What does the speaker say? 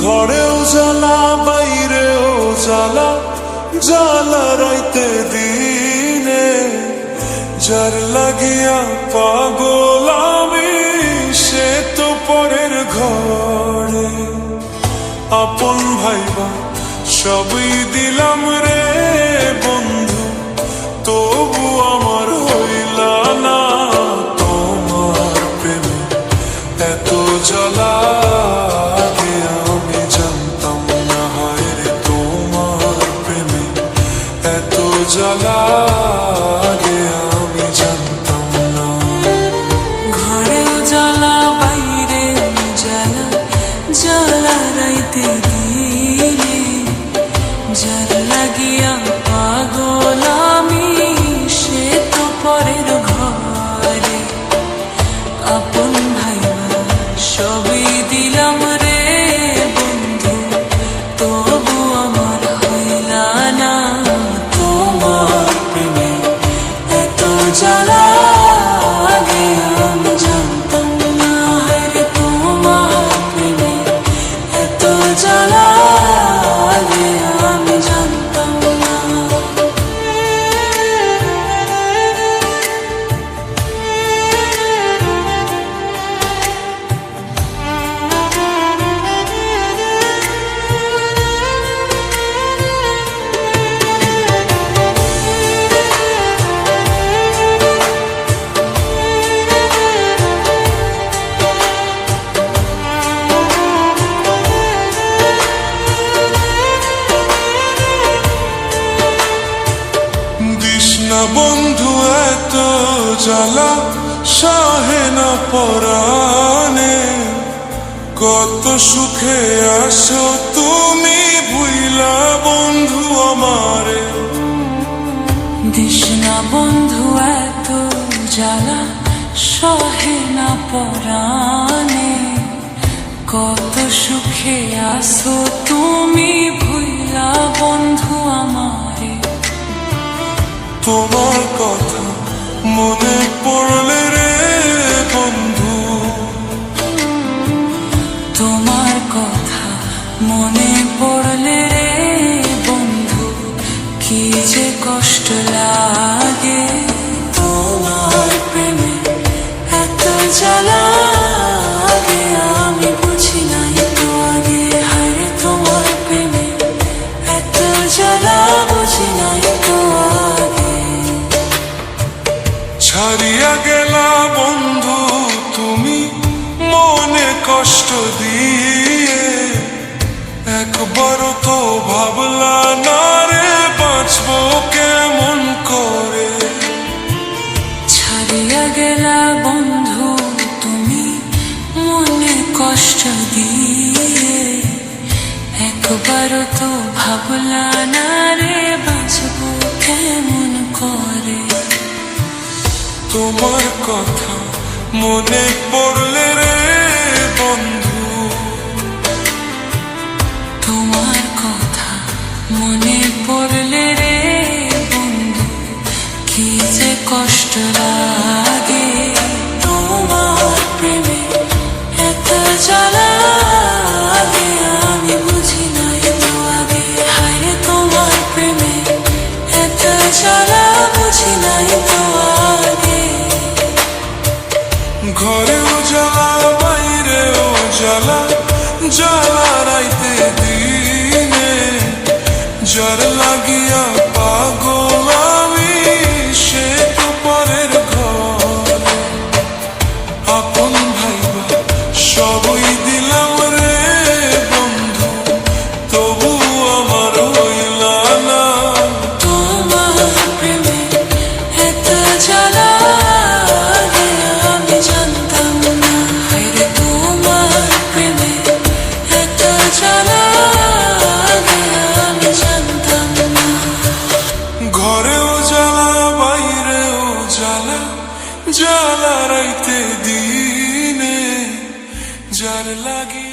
ঘরেও জ্বালা বাইরেও জ্বালা, জ্বালা রাইতে দিনে, যার লাগিয়া পাগল আমি সে তো পরের ঘরে। আপন ভাইবা সবই দিলাম রে বন্ধু, তবু আমার হইলা না তোমার প্রেমে এত জ্বালা। জ্বালা গে আমি জানতাম না। ঘরেও জ্বালা বাইরেও জ্বালা, জ্বালা রাইতে দিনে, যার লাগিয়া পাগল আমি সে তো পরের ঘরে। আপন ভাইবা সবই দিলাম রে বন্ধু, তবু আমার হইলা না জ্বালা গে আমি জানতাম না। রে তোমার প্রেমে এত জ্বালা গে আমি জানতাম না। না বন্ধু এত জ্বালা সহে না পরাণে, কত সুখে আসো তুমি ভুইলা বন্ধু আমারে। দিস না বন্ধু এত জ্বালা সহে না পরাণে, কত সুখে আসো তুমি ভুইলা বন্ধু আমারে। তোমার কথা মনে পড়লে রে বন্ধু, তোমার কথা মনে পড়লে রে বন্ধু, কি যে কষ্ট লাগে। তোমার প্রেমে এত জ্বালা গে আমি বুঝি নাই তো আগে। হায় তোমার প্রেমে এত জ্বালা বুঝি নাই তো আগে। ছাড়িয়া গেলা বন্ধু তুমি মনে কষ্ট দিয়ে, একবারও তো ভাবলা না রে বাঁচবো কেমন করে। ছাড়িয়া গেলা বন্ধু তুমি মনে কষ্ট দিয়ে, একবারও তো ভাবলা না রে বাঁচবো কেমন করে। তোমার কথা মনে পড়লে রে বন্ধু, তোমার কথা মনে পড়লে রে বন্ধু, কি যে কষ্ট লাগে। তোমার প্রেমে এত জ্বালা গে আমি বুঝি নাই তো আগে। হায় তোমার প্রেমে এত জ্বালা বুঝি নাই তো আগে। ঘরেও জ্বালা বাইরেও জ্বালা, জ্বালা রাইতে দিনে, যার লাগিয়া পাগল আমি সে তো পরের ঘরে। আপন ভাইবা সবই দিলাম রে বন্ধু, তবু আমার হইলা না তোমার প্রেমে এত জ্বালা গে আমি জানতাম না। হায় তোমার প্রেমে জ্বালা রাইতে দিনে যার লাগি